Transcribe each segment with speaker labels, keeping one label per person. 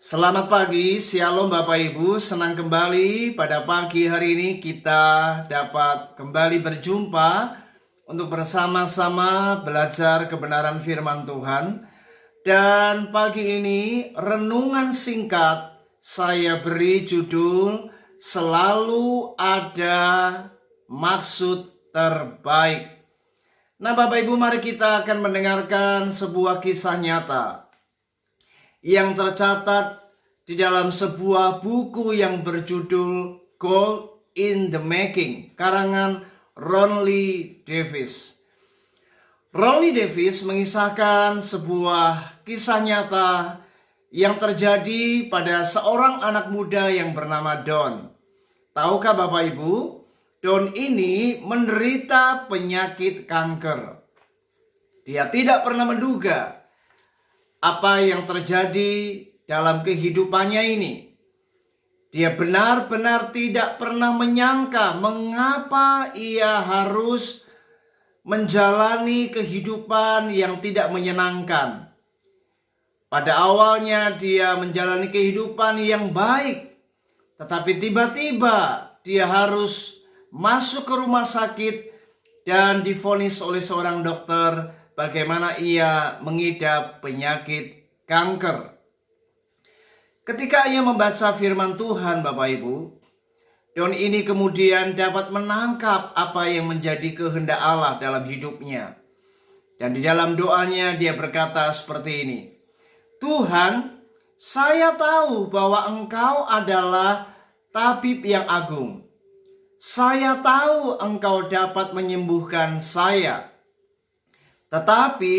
Speaker 1: Selamat pagi, Shalom Bapak Ibu. Senang kembali pada pagi hari ini kita dapat kembali berjumpa untuk bersama-sama belajar kebenaran firman Tuhan. Dan pagi ini renungan singkat saya beri judul Selalu Ada Maksud Terbaik. Nah Bapak Ibu, mari kita akan mendengarkan sebuah kisah nyata yang tercatat di dalam sebuah buku yang berjudul Gold in the Making, karangan Ron Lee Davis. Ron Lee Davis mengisahkan sebuah kisah nyata yang terjadi pada seorang anak muda yang bernama Don. Tahukah Bapak Ibu, Don ini menderita penyakit kanker. Dia tidak pernah menduga apa yang terjadi dalam kehidupannya ini. Dia benar-benar tidak pernah menyangka mengapa ia harus menjalani kehidupan yang tidak menyenangkan. Pada awalnya dia menjalani kehidupan yang baik, tetapi tiba-tiba dia harus masuk ke rumah sakit dan divonis oleh seorang dokter bagaimana ia mengidap penyakit kanker. Ketika ia membaca firman Tuhan, Bapak Ibu, Don ini kemudian dapat menangkap apa yang menjadi kehendak Allah dalam hidupnya. Dan di dalam doanya dia berkata seperti ini, Tuhan, saya tahu bahwa Engkau adalah tabib yang agung. Saya tahu Engkau dapat menyembuhkan saya. Tetapi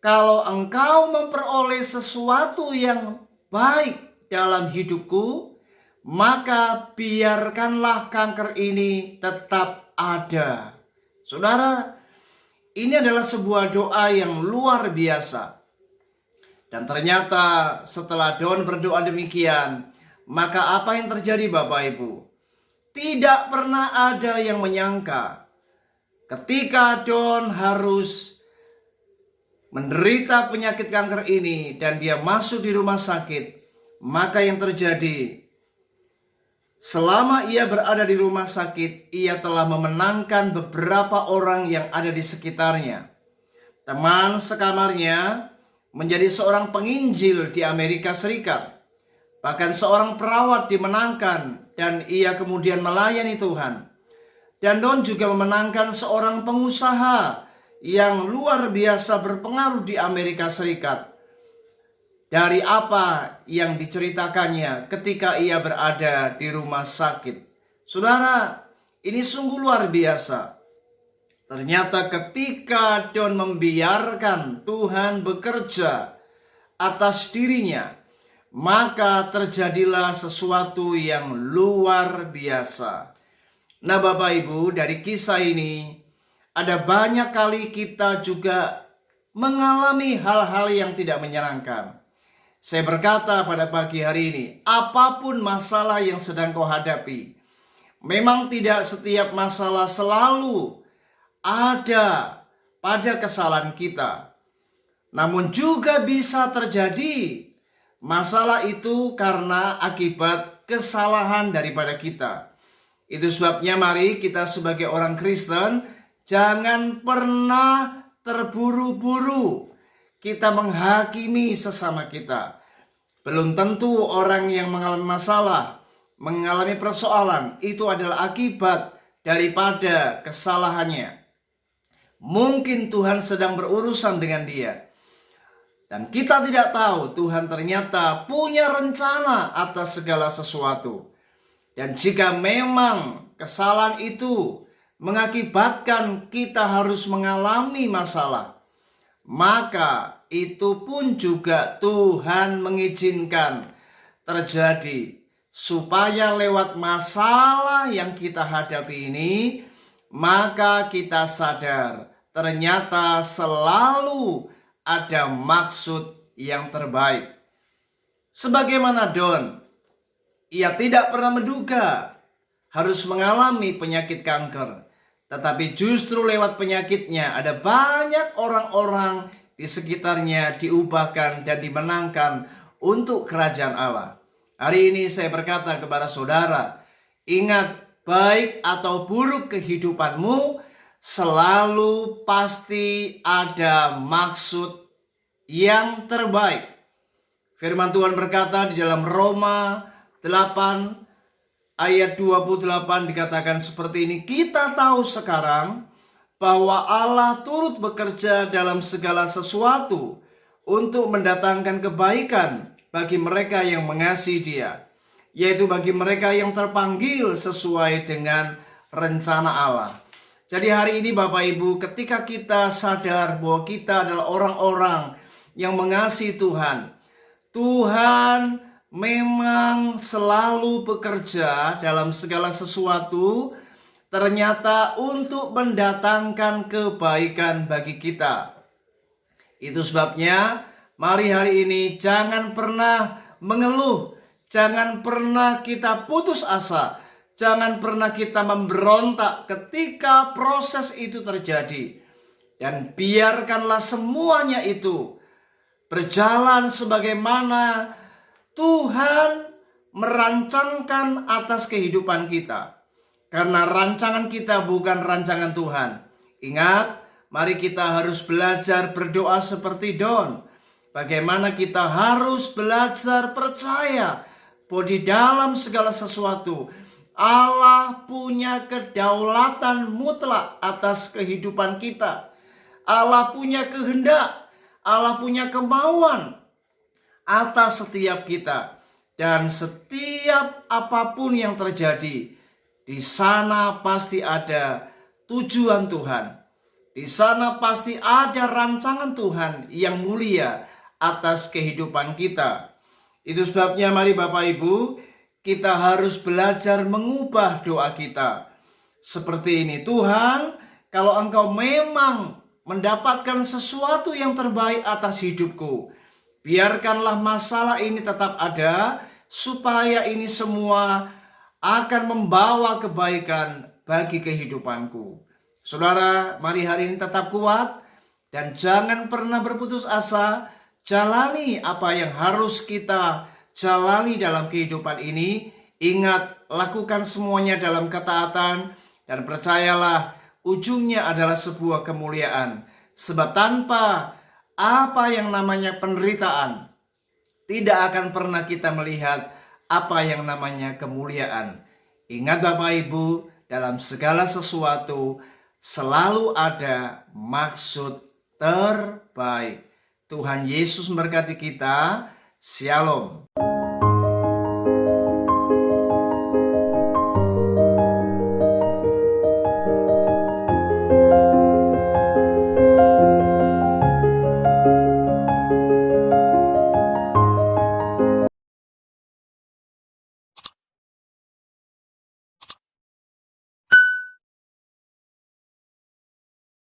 Speaker 1: kalau Engkau memperoleh sesuatu yang baik dalam hidupku, maka biarkanlah kanker ini tetap ada. Saudara, ini adalah sebuah doa yang luar biasa. Dan ternyata setelah Don berdoa demikian, maka apa yang terjadi Bapak Ibu? Tidak pernah ada yang menyangka ketika Don harus menderita penyakit kanker ini dan dia masuk di rumah sakit, maka yang terjadi selama ia berada di rumah sakit, ia telah memenangkan beberapa orang yang ada di sekitarnya. Teman sekamarnya menjadi seorang penginjil di Amerika Serikat. Bahkan seorang perawat dimenangkan dan ia kemudian melayani Tuhan. Dan Don juga memenangkan seorang pengusaha yang luar biasa berpengaruh di Amerika Serikat. Dari apa yang diceritakannya ketika ia berada di rumah sakit. Saudara, ini sungguh luar biasa. Ternyata ketika Don membiarkan Tuhan bekerja atas dirinya, maka terjadilah sesuatu yang luar biasa. Nah Bapak Ibu, dari kisah ini ada banyak kali kita juga mengalami hal-hal yang tidak menyenangkan. Saya berkata pada pagi hari ini, apapun masalah yang sedang kau hadapi, memang tidak setiap masalah selalu ada pada kesalahan kita. Namun juga bisa terjadi masalah itu karena akibat kesalahan daripada kita. Itu sebabnya mari kita sebagai orang Kristen jangan pernah terburu-buru kita menghakimi sesama kita. Belum tentu orang yang mengalami masalah, mengalami persoalan, itu adalah akibat daripada kesalahannya. Mungkin Tuhan sedang berurusan dengan dia. Dan kita tidak tahu Tuhan ternyata punya rencana atas segala sesuatu. Dan jika memang kesalahan itu mengakibatkan kita harus mengalami masalah, maka itu pun juga Tuhan mengizinkan terjadi supaya lewat masalah yang kita hadapi ini, maka kita sadar ternyata selalu ada maksud yang terbaik. Sebagaimana Don, ia tidak pernah menduga harus mengalami penyakit kanker. Tetapi justru lewat penyakitnya ada banyak orang-orang di sekitarnya diubahkan dan dimenangkan untuk kerajaan Allah. Hari ini saya berkata kepada saudara, ingat, baik atau buruk kehidupanmu, selalu pasti ada maksud yang terbaik. Firman Tuhan berkata di dalam Roma 8 ayat 28 dikatakan seperti ini, kita tahu sekarang bahwa Allah turut bekerja dalam segala sesuatu untuk mendatangkan kebaikan bagi mereka yang mengasihi Dia, yaitu bagi mereka yang terpanggil sesuai dengan rencana Allah. Jadi hari ini Bapak Ibu, ketika kita sadar bahwa kita adalah orang-orang yang mengasihi Tuhan, Tuhan memang selalu bekerja dalam segala sesuatu ternyata untuk mendatangkan kebaikan bagi kita. Itu sebabnya mari hari ini jangan pernah mengeluh, jangan pernah kita putus asa, jangan pernah kita memberontak ketika proses itu terjadi. Dan biarkanlah semuanya itu berjalan sebagaimana Tuhan merancangkan atas kehidupan kita. Karena rancangan kita bukan rancangan Tuhan. Ingat, mari kita harus belajar berdoa seperti Don. Bagaimana kita harus belajar percaya bahwa di dalam segala sesuatu Allah punya kedaulatan mutlak atas kehidupan kita. Allah punya kehendak, Allah punya kemauan atas setiap kita. Dan setiap apapun yang terjadi, di sana pasti ada tujuan Tuhan. Di sana pasti ada rancangan Tuhan yang mulia atas kehidupan kita. Itu sebabnya mari Bapak Ibu, kita harus belajar mengubah doa kita. Seperti ini, Tuhan, kalau Engkau memang mendapatkan sesuatu yang terbaik atas hidupku, biarkanlah masalah ini tetap ada, supaya ini semua akan membawa kebaikan bagi kehidupanku. Saudara, mari hari ini tetap kuat dan jangan pernah berputus asa. Jalani apa yang harus kita jalani dalam kehidupan ini. Ingat, lakukan semuanya dalam ketaatan dan percayalah ujungnya adalah sebuah kemuliaan. Sebab tanpa apa yang namanya penderitaan, tidak akan pernah kita melihat apa yang namanya kemuliaan. Ingat Bapak Ibu, dalam segala sesuatu selalu ada maksud terbaik. Tuhan Yesus memberkati kita. Shalom.